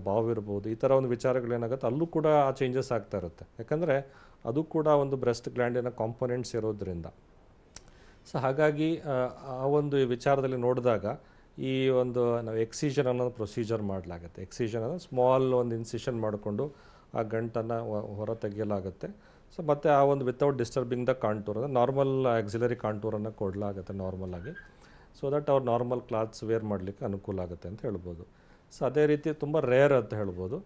ಬಾವಿರ್ಬೋದು, ಈ ಥರ ಒಂದು ವಿಚಾರಗಳೇನಾಗುತ್ತೆ ಅಲ್ಲೂ ಕೂಡ ಆ ಚೇಂಜಸ್ ಆಗ್ತಾ ಇರುತ್ತೆ. ಯಾಕಂದರೆ ಅದು ಕೂಡ ಒಂದು ಬ್ರೆಸ್ಟ್ ಗ್ಲ್ಯಾಂಡಿನ ಕಾಂಪೊನೆಂಟ್ಸ್ ಇರೋದ್ರಿಂದ. ಸೊ ಹಾಗಾಗಿ ಆ ಒಂದು ವಿಚಾರದಲ್ಲಿ ನೋಡಿದಾಗ ಈ ಒಂದು ನಾವು ಎಕ್ಸಿಷನ್ ಅನ್ನೋದು ಪ್ರೊಸೀಜರ್ ಮಾಡಲಾಗುತ್ತೆ. ಎಕ್ಸಿಷನ್ ಅಂದರೆ ಸ್ಮಾಲ್ ಒಂದು ಇನ್ಸಿಷನ್ ಮಾಡಿಕೊಂಡು ಆ ಗಂಟನ್ನು ಹೊರ ತೆಗೆಯಲಾಗುತ್ತೆ. ಸೊ ಮತ್ತು ಆ ಒಂದು ವಿತೌಟ್ ಡಿಸ್ಟರ್ಬಿಂಗ್ ದ ಕಾಂಟೂರ್ ಅಂದರೆ ನಾರ್ಮಲ್ ಆಕ್ಸಿಲರಿ ಕಾಂಟೂರನ್ನು ಕೊಡಲಾಗುತ್ತೆ ನಾರ್ಮಲಾಗಿ. ಸೊ ದಟ್ ಅವ್ರು ನಾರ್ಮಲ್ ಕ್ಲಾತ್ಸ್ ವೇರ್ ಮಾಡಲಿಕ್ಕೆ ಅನುಕೂಲ ಆಗುತ್ತೆ ಅಂತ ಹೇಳ್ಬೋದು. ಸೊ ಅದೇ ರೀತಿ ತುಂಬ ರೇರ್ ಅಂತ ಹೇಳ್ಬೋದು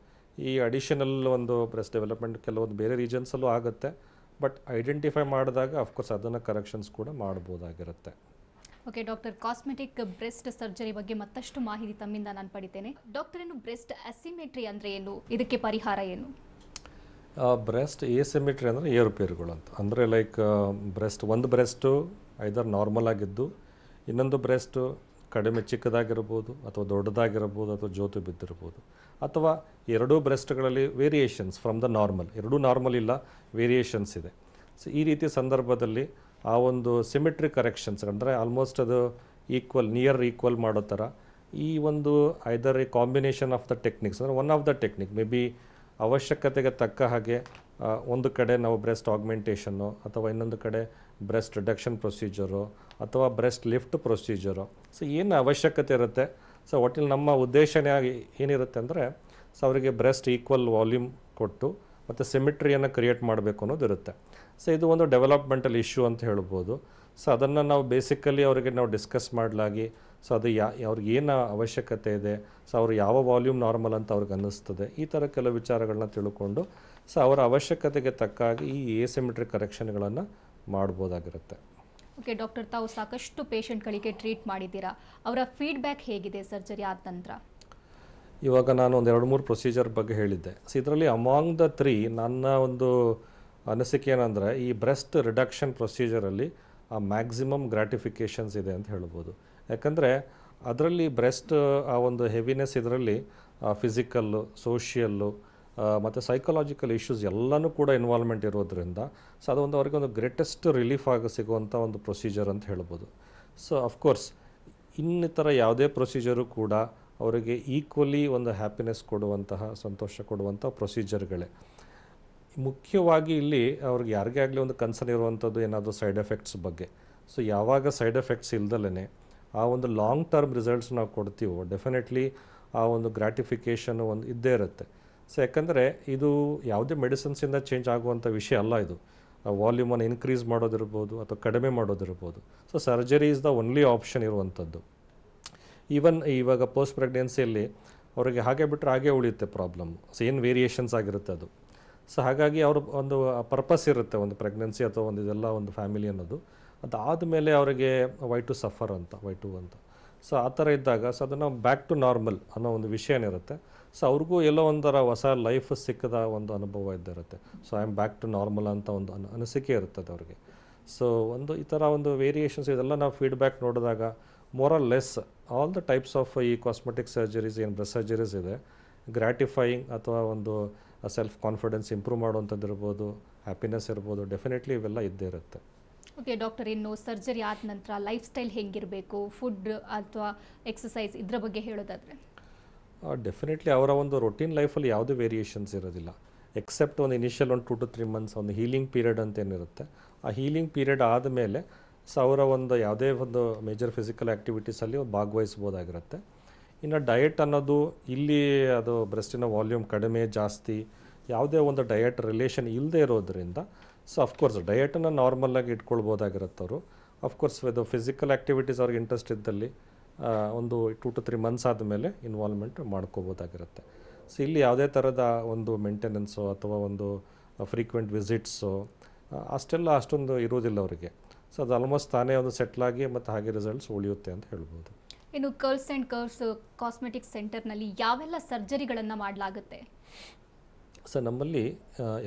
ಈ ಅಡಿಷನಲ್ ಒಂದು ಬ್ರೆಸ್ಟ್ ಡೆವಲಪ್ಮೆಂಟ್. ಕೆಲವೊಂದು ಬೇರೆ ರೀಜನ್ಸಲ್ಲೂ ಆಗುತ್ತೆ, ಬಟ್ ಐಡೆಂಟಿಫೈ ಮಾಡಿದಾಗ ಅಫ್ಕೋರ್ಸ್ ಅದನ್ನು ಕರೆಕ್ಷನ್ಸ್ ಕೂಡ ಮಾಡ್ಬೋದಾಗಿರುತ್ತೆ. Okay doctor, cosmetic breast surgery ಬಗ್ಗೆ ಮತ್ತಷ್ಟು ಮಾಹಿತಿ ತಮ್ಮಿಂದ ನಾನು ಪಡಿತೇನೆ. ಡಾಕ್ಟರ್, ಏನು ಬ್ರೆಸ್ಟ್ ಅಸಿಮೆಟ್ರಿ ಅಂದರೆ ಏನು, ಇದಕ್ಕೆ ಪರಿಹಾರ ಏನು? ಬ್ರೆಸ್ಟ್ ಎಸಿಮೆಟ್ರಿ ಅಂದರೆ ಏರುಪೇರುಗಳು ಅಂತ. ಅಂದರೆ ಲೈಕ್ ಒಂದು ಬ್ರೆಸ್ಟು ಐದರ್ ನಾರ್ಮಲ್ ಆಗಿದ್ದು, ಇನ್ನೊಂದು ಬ್ರೆಸ್ಟು ಕಡಿಮೆ ಚಿಕ್ಕದಾಗಿರ್ಬೋದು ಅಥವಾ ದೊಡ್ಡದಾಗಿರ್ಬೋದು ಅಥವಾ ಜೋತು ಬಿದ್ದಿರ್ಬೋದು, ಅಥವಾ ಎರಡೂ ಬ್ರೆಸ್ಟ್ಗಳಲ್ಲಿ ವೇರಿಯೇಷನ್ಸ್ ಫ್ರಮ್ ದ ನಾರ್ಮಲ್, ಎರಡೂ ನಾರ್ಮಲ್ ಇಲ್ಲ, ವೇರಿಯೇಷನ್ಸ್ ಇದೆ. ಸೊ ಈ ರೀತಿ ಸಂದರ್ಭದಲ್ಲಿ ಆ ಒಂದು ಸಿಮೆಟ್ರಿ ಕರೆಕ್ಷನ್ಸ್ ಅಂದರೆ ಆಲ್ಮೋಸ್ಟ್ ಅದು ನಿಯರ್ ಈಕ್ವಲ್ ಮಾಡೋ ಥರ ಈ ಒಂದು either a combination of the techniques ಅಂದರೆ one of the technique may be ಅವಶ್ಯಕತೆಗೆ ತಕ್ಕ ಹಾಗೆ ಒಂದು ಕಡೆ ನಾವು ಬ್ರೆಸ್ಟ್ ಆಗ್ಮೆಂಟೇಷನ್ನು ಅಥವಾ ಇನ್ನೊಂದು ಕಡೆ ಬ್ರೆಸ್ಟ್ ರಿಡಕ್ಷನ್ ಪ್ರೊಸೀಜರು ಅಥವಾ ಬ್ರೆಸ್ಟ್ ಲಿಫ್ಟ್ ಪ್ರೊಸೀಜರು. ಸೊ ಏನು ಅವಶ್ಯಕತೆ ಇರುತ್ತೆ, ಸೊ ಒಟ್ಟಿನಲ್ಲಿ ನಮ್ಮ ಉದ್ದೇಶನೇ ಏನಿರುತ್ತೆ ಅಂದರೆ ಸೊ ಅವರಿಗೆ ಬ್ರೆಸ್ಟ್ ಈಕ್ವಲ್ ವಾಲ್ಯೂಮ್ ಕೊಟ್ಟು ಮತ್ತು ಸಿಮಿಟ್ರಿಯನ್ನು ಕ್ರಿಯೇಟ್ ಮಾಡಬೇಕು ಅನ್ನೋದಿರುತ್ತೆ. ಸೊ ಇದು ಒಂದು ಡೆವಲಪ್ಮೆಂಟಲ್ ಇಶ್ಯೂ ಅಂತ ಹೇಳ್ಬೋದು. ಸೊ ಅದನ್ನು ನಾವು ಬೇಸಿಕಲಿ ಅವರಿಗೆ ನಾವು ಡಿಸ್ಕಸ್ ಮಾಡಲಾಗಿ ಸೊ ಅದು ಅವ್ರಿಗೆ ಏನು ಅವಶ್ಯಕತೆ ಇದೆ, ಸೊ ಅವರು ಯಾವ ವಾಲ್ಯೂಮ್ ನಾರ್ಮಲ್ ಅಂತ ಅವ್ರಿಗೆ ಅನ್ನಿಸ್ತದೆ, ಈ ಥರ ಕೆಲವು ವಿಚಾರಗಳನ್ನ ತಿಳ್ಕೊಂಡು ಸೊ ಅವರ ಅವಶ್ಯಕತೆಗೆ ತಕ್ಕಾಗಿ ಈ ಎಸಿಮೆಟ್ರಿಕ್ ಕರೆಕ್ಷನ್ಗಳನ್ನು ಮಾಡ್ಬೋದಾಗಿರುತ್ತೆ. ಓಕೆ ಡಾಕ್ಟರ್, ತಾವು ಸಾಕಷ್ಟು ಪೇಷಂಟ್ಗಳಿಗೆ ಟ್ರೀಟ್ ಮಾಡಿದ್ದೀರಾ, ಅವರ ಫೀಡ್ಬ್ಯಾಕ್ ಹೇಗಿದೆ ಸರ್ಜರಿ ಆದ ನಂತರ? ಇವಾಗ ನಾನು ಒಂದು 2-3 ಪ್ರೊಸೀಜರ್ ಬಗ್ಗೆ ಹೇಳಿದ್ದೆ. ಸೊ ಇದರಲ್ಲಿ ಅಮಾಂಗ್ ದ 3 ನನ್ನ ಒಂದು ಅನಿಸಿಕೆ ಏನಂದರೆ ಈ ಬ್ರೆಸ್ಟ್ ರಿಡಕ್ಷನ್ ಪ್ರೊಸೀಜರಲ್ಲಿ ಮ್ಯಾಕ್ಸಿಮಮ್ ಗ್ರಾಟಿಫಿಕೇಷನ್ಸ್ ಇದೆ ಅಂತ ಹೇಳ್ಬೋದು. ಯಾಕಂದರೆ ಅದರಲ್ಲಿ ಬ್ರೆಸ್ಟ್ ಆ ಒಂದು ಹೆವಿನೆಸ್ ಇದರಲ್ಲಿ ಫಿಸಿಕಲ್ಲು, ಸೋಷಿಯಲ್ಲು ಮತ್ತು ಸೈಕಲಾಜಿಕಲ್ ಇಶ್ಯೂಸ್ ಎಲ್ಲನೂ ಕೂಡ ಇನ್ವಾಲ್ವ್ಮೆಂಟ್ ಇರೋದ್ರಿಂದ ಸೊ ಅದೊಂದು ಅವ್ರಿಗೆ ಒಂದು ಗ್ರೇಟೆಸ್ಟ್ ರಿಲೀಫ್ ಆಗಿ ಸಿಗುವಂಥ ಒಂದು ಪ್ರೊಸೀಜರ್ ಅಂತ ಹೇಳ್ಬೋದು. ಸೊ ಅಫ್ಕೋರ್ಸ್ ಇನ್ನಿತರ ಯಾವುದೇ ಪ್ರೊಸೀಜರು ಕೂಡ ಅವರಿಗೆ ಈಕ್ವಲಿ ಒಂದು ಹ್ಯಾಪಿನೆಸ್ ಕೊಡುವಂತಹ, ಸಂತೋಷ ಕೊಡುವಂಥ ಪ್ರೊಸೀಜರ್ಗಳೇ. ಮುಖ್ಯವಾಗಿ ಇಲ್ಲಿ ಅವ್ರಿಗೆ ಯಾರಿಗೇ ಆಗಲಿ ಒಂದು ಕನ್ಸರ್ನ್ ಇರುವಂಥದ್ದು ಏನಾದರೂ ಸೈಡ್ ಎಫೆಕ್ಟ್ಸ್ ಬಗ್ಗೆ. ಸೊ ಯಾವಾಗ ಸೈಡ್ ಎಫೆಕ್ಟ್ಸ್ ಇಲ್ದಲೇ ಆ ಒಂದು ಲಾಂಗ್ ಟರ್ಮ್ ರಿಸಲ್ಟ್ಸ್ ನಾವು ಕೊಡ್ತೀವೋ ಡೆಫಿನೆಟ್ಲಿ ಆ ಒಂದು ಗ್ರಾಟಿಫಿಕೇಷನ್ ಒಂದು ಇದ್ದೇ ಇರುತ್ತೆ. ಸೊ ಯಾಕಂದರೆ ಇದು ಯಾವುದೇ ಮೆಡಿಸಿನ್ಸಿಂದ ಚೇಂಜ್ ಆಗುವಂಥ ವಿಷಯ ಅಲ್ಲ. ಇದು ವಾಲ್ಯೂಮನ್ನು ಇನ್ಕ್ರೀಸ್ ಮಾಡೋದಿರ್ಬೋದು ಅಥವಾ ಕಡಿಮೆ ಮಾಡೋದಿರ್ಬೋದು. So surgery is the only option ಇರುವಂಥದ್ದು. ಈವನ್ ಇವಾಗ ಪೋಸ್ಟ್ ಪ್ರೆಗ್ನೆನ್ಸಿಯಲ್ಲಿ ಅವರಿಗೆ ಹಾಗೆ ಬಿಟ್ಟರೆ ಹಾಗೆ ಉಳಿಯುತ್ತೆ ಪ್ರಾಬ್ಲಮ್. ಸೊ ಏನು ವೇರಿಯೇಷನ್ಸ್ ಆಗಿರುತ್ತೆ ಅದು. ಸೊ ಹಾಗಾಗಿ ಅವ್ರ ಒಂದು ಪರ್ಪಸ್ ಇರುತ್ತೆ ಒಂದು ಪ್ರೆಗ್ನೆನ್ಸಿ ಅಥವಾ ಒಂದು ಇದೆಲ್ಲ ಒಂದು ಫ್ಯಾಮಿಲಿ ಅನ್ನೋದು. ಅದಾದಮೇಲೆ ಅವರಿಗೆ ವೈ ಟು ಸಫರ್ ಅಂತ ವೈ ಟು ಅಂತ. ಸೊ ಆ ಥರ ಇದ್ದಾಗ ಸೊ ಅದನ್ನು ಬ್ಯಾಕ್ ಟು ನಾರ್ಮಲ್ ಅನ್ನೋ ಒಂದು ವಿಷಯನಿರುತ್ತೆ. ಸೊ ಅವ್ರಿಗೂ ಎಲ್ಲೋ ಒಂಥರ ಹೊಸ ಲೈಫ್ ಸಿಕ್ಕದ ಒಂದು ಅನುಭವ ಇದ್ದಿರುತ್ತೆ. So I am back to normal ಅಂತ ಒಂದು ಅನಿಸಿಕೆ ಇರ್ತದೆ ಅವ್ರಿಗೆ. ಸೊ ಒಂದು ಈ ಥರ ಒಂದು ವೇರಿಯೇಷನ್ಸ್ ಇದೆಲ್ಲ ನಾವು ಫೀಡ್ಬ್ಯಾಕ್ ನೋಡಿದಾಗ more or less all the types of ಈ ಕಾಸ್ಮೆಟಿಕ್ ಸರ್ಜರೀಸ್ ಏನು ಬ್ರೆಸ್ಟ್ ಸರ್ಜರೀಸ್ ಇದೆ, ಗ್ರ್ಯಾಟಿಫೈಯಿಂಗ್ ಅಥವಾ ಒಂದು ಸೆಲ್ಫ್ ಕಾನ್ಫಿಡೆನ್ಸ್ ಇಂಪ್ರೂವ್ ಮಾಡುವಂಥದ್ದು ಇರ್ಬೋದು, ಹ್ಯಾಪಿನೆಸ್ ಇರ್ಬೋದು, ಡೆಫಿನೆಟ್ಲಿ ಇವೆಲ್ಲ ಇದ್ದೇ ಇರುತ್ತೆ. ಓಕೆ ಡಾಕ್ಟರ್, ಇನ್ನು ಸರ್ಜರಿ ಆದ ನಂತರ ಲೈಫ್ ಸ್ಟೈಲ್ ಹೆಂಗಿರಬೇಕು, ಫುಡ್ ಅಥವಾ ಎಕ್ಸಸೈಸ್ ಇದ್ರ ಬಗ್ಗೆ ಹೇಳೋದಾದರೆ? ಡೆಫಿನೆಟ್ಲಿ ಅವರ ಒಂದು ರೊಟೀನ್ ಲೈಫಲ್ಲಿ ಯಾವುದೇ ವೇರಿಯೇಷನ್ಸ್ ಇರೋದಿಲ್ಲ, ಎಕ್ಸೆಪ್ಟ್ ಒಂದು ಇನಿಷಿಯಲ್ ಒಂದು 2 to 3 ಮಂತ್ಸ್ ಒಂದು ಹೀಲಿಂಗ್ ಪೀರಿಯಡ್ ಅಂತ ಏನಿರುತ್ತೆ. ಆ ಹೀಲಿಂಗ್ ಪೀರಿಯಡ್ ಆದಮೇಲೆ ಸೊ ಅವರ ಒಂದು ಯಾವುದೇ ಒಂದು ಮೇಜರ್ ಫಿಸಿಕಲ್ ಆ್ಯಕ್ಟಿವಿಟೀಸಲ್ಲಿ ಭಾಗವಹಿಸ್ಬೋದಾಗಿರುತ್ತೆ. ಇನ್ನು ಡಯಟ್ ಅನ್ನೋದು ಇಲ್ಲಿ ಅದು ಬ್ರೆಸ್ಟಿನ ವಾಲ್ಯೂಮ್ ಕಡಿಮೆ ಜಾಸ್ತಿ ಯಾವುದೇ ಒಂದು ಡಯಟ್ ರಿಲೇಷನ್ ಇಲ್ಲದೆ ಇರೋದ್ರಿಂದ ಸೊ ಅಫ್ಕೋರ್ಸ್ ಡಯಟನ್ನು ನಾರ್ಮಲಾಗಿ ಇಟ್ಕೊಳ್ಬೋದಾಗಿರುತ್ತೆ ಅವರು. ಅಫ್ಕೋರ್ಸ್ ಇದು ಫಿಸಿಕಲ್ ಆ್ಯಕ್ಟಿವಿಟೀಸ್ ಅವ್ರಿಗೆ ಇಂಟ್ರೆಸ್ಟ್ ಇದ್ದಲ್ಲಿ ಒಂದು 2 to 3 ಮಂತ್ಸ್ ಆದಮೇಲೆ ಇನ್ವಾಲ್ವ್ಮೆಂಟ್ ಮಾಡ್ಕೋಬೋದಾಗಿರುತ್ತೆ. ಸೊ ಇಲ್ಲಿ ಯಾವುದೇ ಥರದ ಒಂದು ಮೇಂಟೆನೆನ್ಸು ಅಥವಾ ಒಂದು ಫ್ರೀಕ್ವೆಂಟ್ ವಿಸಿಟ್ಸು ಅಷ್ಟೊಂದು ಇರೋದಿಲ್ಲ ಅವರಿಗೆ. ಸೊ ಅದು ಆಲ್ಮೋಸ್ಟ್ ತಾನೇ ಒಂದು ಸೆಟ್ಲಾಗಿ ಮತ್ತು ಹಾಗೆ ರಿಸಲ್ಟ್ಸ್ ಉಳಿಯುತ್ತೆ ಅಂತ ಹೇಳ್ಬೋದು. ಇನ್ನು ಕರ್ಲ್ಸ್ ಆ್ಯಂಡ್ ಕರ್ವ್ಸ್ ಕಾಸ್ಮೆಟಿಕ್ ಸೆಂಟರ್ನಲ್ಲಿ ಯಾವೆಲ್ಲ ಸರ್ಜರಿಗಳನ್ನು ಮಾಡಲಾಗುತ್ತೆ? ಸೊ ನಮ್ಮಲ್ಲಿ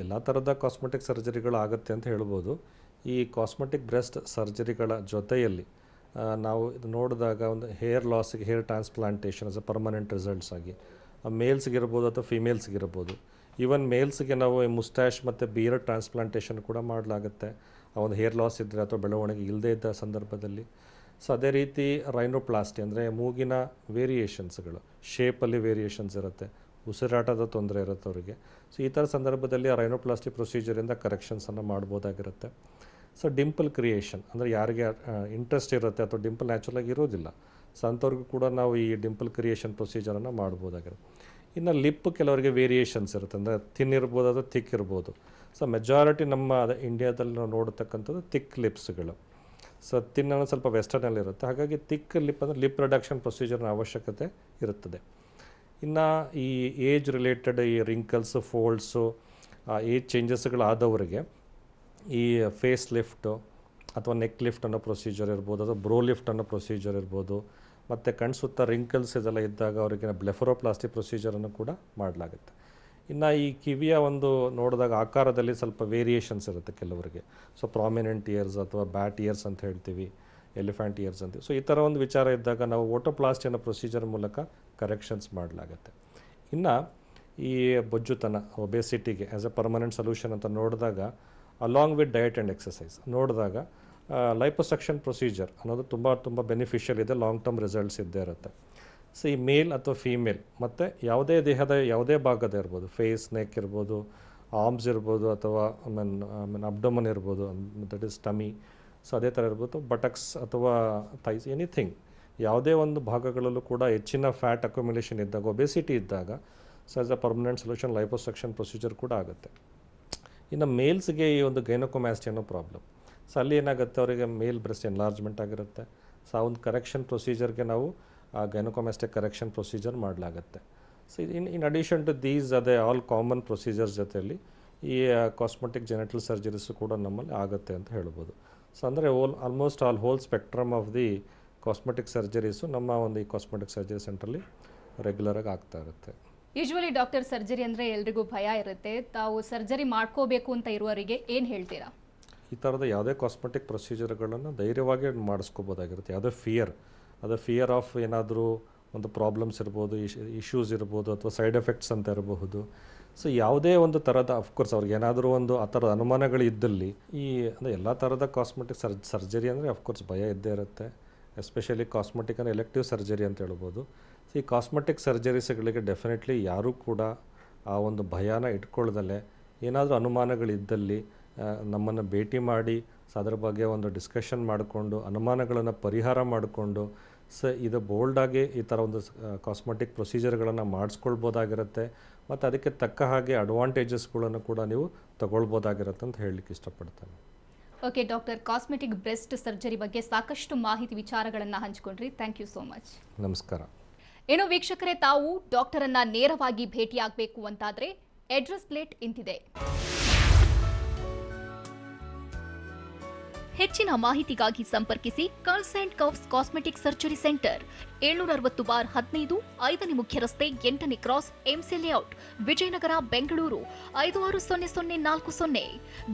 ಎಲ್ಲ ಥರದ ಕಾಸ್ಮೆಟಿಕ್ ಸರ್ಜರಿಗಳು ಆಗುತ್ತೆ ಅಂತ ಹೇಳ್ಬೋದು. ಈ ಕಾಸ್ಮೆಟಿಕ್ ಬ್ರೆಸ್ಟ್ ಸರ್ಜರಿಗಳ ಜೊತೆಯಲ್ಲಿ ನಾವು ಇದು ನೋಡಿದಾಗ ಒಂದು ಹೇರ್ ಲಾಸಿಗೆ hair transplantation as a permanent results ಆಗಿ ಮೇಲ್ಸ್ಗಿರ್ಬೋದು ಅಥವಾ ಫಿಮೇಲ್ಸ್ಗಿರ್ಬೋದು. ಈವನ್ ಮೇಲ್ಸ್ಗೆ ನಾವು ಮುಸ್ಟ್ಯಾಶ್ ಮತ್ತು ಬಿಯರ್ಡ್ ಟ್ರಾನ್ಸ್ಪ್ಲಾಂಟೇಷನ್ ಕೂಡ ಮಾಡಲಾಗುತ್ತೆ, ಆ ಒಂದು ಹೇರ್ ಲಾಸ್ ಇದ್ದರೆ ಅಥವಾ ಬೆಳವಣಿಗೆ ಇಲ್ಲದೇ ಇದ್ದ ಸಂದರ್ಭದಲ್ಲಿ. ಸೊ ಅದೇ ರೀತಿ ರೈನೋಪ್ಲಾಸ್ಟಿ ಅಂದರೆ ಮೂಗಿನ ವೇರಿಯೇಷನ್ಸ್ಗಳು, ಶೇಪಲ್ಲಿ ವೇರಿಯೇಷನ್ಸ್ ಇರುತ್ತೆ, ಉಸಿರಾಟದ ತೊಂದರೆ ಇರುತ್ತೆ ಅವರಿಗೆ. ಸೊ ಈ ಥರ ಸಂದರ್ಭದಲ್ಲಿ ಆ ರೈನೋಪ್ಲಾಸ್ಟಿ ಪ್ರೊಸೀಜರಿಂದ ಕರೆಕ್ಷನ್ಸನ್ನು ಮಾಡ್ಬೋದಾಗಿರುತ್ತೆ. ಸೊ ಡಿಂಪಲ್ ಕ್ರಿಯೇಷನ್ ಅಂದರೆ ಯಾರಿಗೆ ಇಂಟ್ರೆಸ್ಟ್ ಇರುತ್ತೆ ಅಥವಾ ಡಿಂಪಲ್ ನ್ಯಾಚುರಲಾಗಿ ಇರೋದಿಲ್ಲ, ಸೊ ಅಂಥವ್ರಿಗೂ ಕೂಡ ನಾವು ಈ ಡಿಂಪಲ್ ಕ್ರಿಯೇಷನ್ ಪ್ರೊಸೀಜರನ್ನು ಮಾಡ್ಬೋದಾಗಿರುತ್ತೆ. ಇನ್ನು ಲಿಪ್ ಕೆಲವರಿಗೆ ವೇರಿಯೇಷನ್ಸ್ ಇರುತ್ತೆ, ಅಂದರೆ ಥಿನ್ ಇರ್ಬೋದು ಅಥವಾ ಥಿಕ್ ಇರ್ಬೋದು. ಸೊ ಮೆಜಾರಿಟಿ ನಮ್ಮ ಇಂಡಿಯಾದಲ್ಲಿ ನಾವು ನೋಡ್ತಕ್ಕಂಥದ್ದು ಥಿಕ್ ಲಿಪ್ಸ್ಗಳು. ಸೊ ಥಿನ್ ಅನ್ನೋದು ಸ್ವಲ್ಪ ವೆಸ್ಟರ್ನಲ್ಲಿರುತ್ತೆ, ಹಾಗಾಗಿ ಥಿಕ್ ಲಿಪ್ ಅಂದರೆ ಲಿಪ್ ರಿಡಕ್ಷನ್ ಪ್ರೊಸೀಜರ್ನ ಅವಶ್ಯಕತೆ ಇರುತ್ತದೆ. ಇನ್ನು ಈ ಏಜ್ ರಿಲೇಟೆಡ್ ಈ ರಿಂಕಲ್ಸು ಫೋಲ್ಡ್ಸು ಏಜ್ ಚೇಂಜಸ್ಗಳಾದವರಿಗೆ ಈ ಫೇಸ್ ಲಿಫ್ಟು ಅಥವಾ ನೆಕ್ ಲಿಫ್ಟ್ ಅನ್ನೋ ಪ್ರೊಸೀಜರ್ ಇರ್ಬೋದು, ಅಥವಾ ಬ್ರೋ ಲಿಫ್ಟ್ ಅನ್ನೋ ಪ್ರೊಸೀಜರ್ ಇರ್ಬೋದು, ಮತ್ತು ಕಣ್ಸುತ್ತ ರಿಂಕಲ್ಸ್ ಇದೆಲ್ಲ ಇದ್ದಾಗ ಅವರಿಗೆ ಬ್ಲೆಫರೋಪ್ಲಾಸ್ಟಿ ಪ್ರೊಸೀಜರನ್ನು ಕೂಡ ಮಾಡಲಾಗುತ್ತೆ. ಇನ್ನು ಈ ಕಿವಿಯ ಒಂದು ನೋಡಿದಾಗ ಆಕಾರದಲ್ಲಿ ಸ್ವಲ್ಪ ವೇರಿಯೇಷನ್ಸ್ ಇರುತ್ತೆ ಕೆಲವರಿಗೆ. ಸೊ ಪ್ರಾಮಿನೆಂಟ್ ಇಯರ್ಸ್ ಅಥವಾ ಬ್ಯಾಟ್ ಇಯರ್ಸ್ ಅಂತ ಹೇಳ್ತೀವಿ, ಎಲಿಫೆಂಟ್ ಇಯರ್ಸ್ ಅಂತೀವಿ. ಸೊ ಈ ಥರ ಒಂದು ವಿಚಾರ ಇದ್ದಾಗ ನಾವು ಓಟೋಪ್ಲಾಸ್ಟಿ ಅನ್ನೋ ಪ್ರೊಸೀಜರ್ ಮೂಲಕ ಕರೆಕ್ಷನ್ಸ್ ಮಾಡಲಾಗುತ್ತೆ. ಇನ್ನು ಈ ಬೊಜ್ಜುತನ ಒಬೆಸಿಟಿಗೆ ಆ್ಯಸ್ ಎ ಪರ್ಮನೆಂಟ್ ಸೊಲ್ಯೂಷನ್ ಅಂತ ನೋಡಿದಾಗ along with diet and exercise ನೋಡಿದಾಗ ಲೈಪೋಸಕ್ಷನ್ ಪ್ರೊಸೀಜರ್ ಅನ್ನೋದು ತುಂಬ ಬೆನಿಫಿಷಿಯಲ್ ಇದೆ, ಲಾಂಗ್ ಟರ್ಮ್ ರಿಸಲ್ಟ್ಸ್ ಇದ್ದೇ ಇರುತ್ತೆ. ಸೊ ಈ ಮೇಲ್ ಅಥವಾ ಫೀಮೇಲ್ ಮತ್ತು ಯಾವುದೇ ದೇಹದ ಯಾವುದೇ ಭಾಗದ ಇರ್ಬೋದು, ಫೇಸ್, ನೆಕ್ ಇರ್ಬೋದು, ಆರ್ಮ್ಸ್ ಇರ್ಬೋದು, ಅಥವಾ ಅಬ್ಡಮನ್ ಇರ್ಬೋದು, ದಟ್ ಈಸ್ ಟಮಿ. ಸೊ ಅದೇ ಥರ ಇರ್ಬೋದು ಬಟಕ್ಸ್ ಅಥವಾ ಥೈಸ್, ಎನಿಥಿಂಗ್ ಯಾವುದೇ ಒಂದು ಭಾಗಗಳಲ್ಲೂ ಕೂಡ ಹೆಚ್ಚಿನ ಫ್ಯಾಟ್ ಅಕ್ಯುಮುಲೇಷನ್ ಇದ್ದಾಗ, ಒಬೆಸಿಟಿ ಇದ್ದಾಗ, so as a permanent solution liposuction procedure ಕೂಡ ಆಗುತ್ತೆ. ಇನ್ನು ಮೇಲ್ಸ್ಗೆ ಈ ಒಂದು ಗೈನಕೋಮ್ಯಾಸ್ಟಿ ಅನ್ನೋ ಪ್ರಾಬ್ಲಮ್. ಸೊ ಅಲ್ಲಿ ಏನಾಗುತ್ತೆ, ಅವರಿಗೆ ಮೇಲ್ ಬ್ರೆಸ್ಟ್ ಎನ್ಲಾರ್ಜ್ಮೆಂಟ್ ಆಗಿರುತ್ತೆ. ಸೊ ಆ ಒಂದು ಕರೆಕ್ಷನ್ ಪ್ರೊಸೀಜರ್ಗೆ ನಾವು ಆ ಗೈನಕೋಮ್ಯಾಸ್ಟಿಕ್ ಕರೆಕ್ಷನ್ ಪ್ರೊಸೀಜರ್ ಮಾಡಲಾಗುತ್ತೆ. So in addition to these ಅದೇ ಆಲ್ ಕಾಮನ್ ಪ್ರೊಸೀಜರ್ಸ್ ಜೊತೆಯಲ್ಲಿ ಈ ಕಾಸ್ಮೆಟಿಕ್ ಜೆನೆಟಲ್ ಸರ್ಜರೀಸು ಕೂಡ ನಮ್ಮಲ್ಲಿ ಆಗುತ್ತೆ ಅಂತ ಹೇಳ್ಬೋದು. ಸೊ ಅಂದರೆ almost whole spectrum of the cosmetic surgeries ನಮ್ಮ ಒಂದು ಈ ಕಾಸ್ಮೆಟಿಕ್ ಸರ್ಜರಿ ಸೆಂಟ್ರಲ್ಲಿ ರೆಗ್ಯುಲರಾಗಿ ಆಗ್ತಾ ಇರುತ್ತೆ. ಯೂಶ್ವಲಿ ಡಾಕ್ಟರ್, ಸರ್ಜರಿ ಅಂದರೆ ಎಲ್ರಿಗೂ ಭಯ ಇರುತ್ತೆ, ತಾವು ಸರ್ಜರಿ ಮಾಡ್ಕೋಬೇಕು ಅಂತ ಇರುವವರಿಗೆ ಏನು ಹೇಳ್ತೀರಾ? ಈ ಥರದ ಯಾವುದೇ ಕಾಸ್ಮೆಟಿಕ್ ಪ್ರೊಸೀಜರ್ಗಳನ್ನು ಧೈರ್ಯವಾಗಿ ಮಾಡಿಸ್ಕೋಬೋದಾಗಿರುತ್ತೆ. ಯಾವುದೇ ಫಿಯರ್ ಆಫ್ ಏನಾದರೂ ಒಂದು ಪ್ರಾಬ್ಲಮ್ಸ್ ಇರ್ಬೋದು, ಇಶ್ಯೂಸ್ ಇರ್ಬೋದು, ಅಥವಾ ಸೈಡ್ ಎಫೆಕ್ಟ್ಸ್ ಅಂತ ಇರಬಹುದು. ಸೊ ಯಾವುದೇ ಒಂದು ಥರದ ಅಫ್ಕೋರ್ಸ್ ಅವ್ರಿಗೆ ಏನಾದರೂ ಒಂದು ಆ ಥರದ ಅನುಮಾನಗಳು ಇದ್ದಲ್ಲಿ ಈ ಅಂದರೆ ಎಲ್ಲ ಥರದ ಕಾಸ್ಮೆಟಿಕ್ ಸರ್ಜರಿ ಅಂದರೆ ಅಫ್ಕೋರ್ಸ್ ಭಯ ಇದ್ದೇ ಇರುತ್ತೆ. ಎಸ್ಪೆಷಲಿ ಕಾಸ್ಮೆಟಿಕ್ ಅಂದರೆ ಎಲೆಕ್ಟಿವ್ ಸರ್ಜರಿ ಅಂತ ಹೇಳ್ಬೋದು. ಸೊ ಈ ಕಾಸ್ಮೆಟಿಕ್ ಸರ್ಜರೀಸ್ಗಳಿಗೆ ಡೆಫಿನೆಟ್ಲಿ ಯಾರೂ ಕೂಡ ಆ ಒಂದು ಭಯನ ಇಟ್ಕೊಳ್ದಲ್ಲೇ ಏನಾದರೂ ಅನುಮಾನಗಳಿದ್ದಲ್ಲಿ ನಮ್ಮನ್ನು ಭೇಟಿ ಮಾಡಿ ಸೊ ಅದರ ಬಗ್ಗೆ ಒಂದು ಡಿಸ್ಕಷನ್ ಮಾಡಿಕೊಂಡು ಅನುಮಾನಗಳನ್ನು ಪರಿಹಾರ ಮಾಡಿಕೊಂಡು ಸೊ ಇದು ಬೋಲ್ಡಾಗಿ ಈ ಥರ ಒಂದು ಕಾಸ್ಮೆಟಿಕ್ ಪ್ರೊಸೀಜರ್ಗಳನ್ನು ಮಾಡಿಸ್ಕೊಳ್ಬೋದಾಗಿರುತ್ತೆ. ಮತ್ತು ಅದಕ್ಕೆ ತಕ್ಕ ಹಾಗೆ ಅಡ್ವಾಂಟೇಜಸ್ಗಳನ್ನು ಕೂಡ ನೀವು ತಗೊಳ್ಬೋದಾಗಿರುತ್ತೆ ಅಂತ ಹೇಳಲಿಕ್ಕೆ ಇಷ್ಟಪಡ್ತೇನೆ. Okay doctor, cosmetic breast surgery ಬಗ್ಗೆ ಸಾಕಷ್ಟು ಮಾಹಿತಿ ವಿಚಾರಗಳನ್ನು ಹಂಚಿಕೊಂಡ್ರಿ. Thank you so much. ನಮಸ್ಕಾರ. ಏನೋ ವೀಕ್ಷಕರೇ, ತಾವು ಡಾಕ್ಟರನ್ನು ನೇರವಾಗಿ ಭೇಟಿಯಾಗಬೇಕು ಅಂತಾದರೆ ಅಡ್ರೆಸ್ ಪ್ಲೇಟ್ ಇಂತಿದೆ. ಹೆಚ್ಚಿನ ಮಾಹಿತಿಗಾಗಿ ಸಂಪರ್ಕಿಸಿ curls and curves cosmetic surgery centre 760/15 5ನೇ ಮುಖ್ಯ ರಸ್ತೆ 8ನೇ cross MC layout Vijayanagar Bengaluru 560040.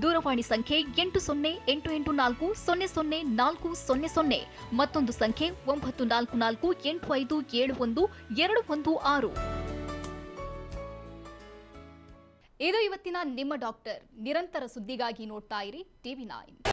ದೂರವಾಣಿ ಸಂಖ್ಯೆ 8088400400 ಮತ್ತೊಂದು ಸಂಖ್ಯೆ 9448571216. ಇದು ಇವತ್ತಿನ ನಿಮ್ಮ ಡಾಕ್ಟರ್. ನಿರಂತರ ಸುದ್ದಿಗಾಗಿ ನೋಡ್ತಾ ಇರಿ TV9.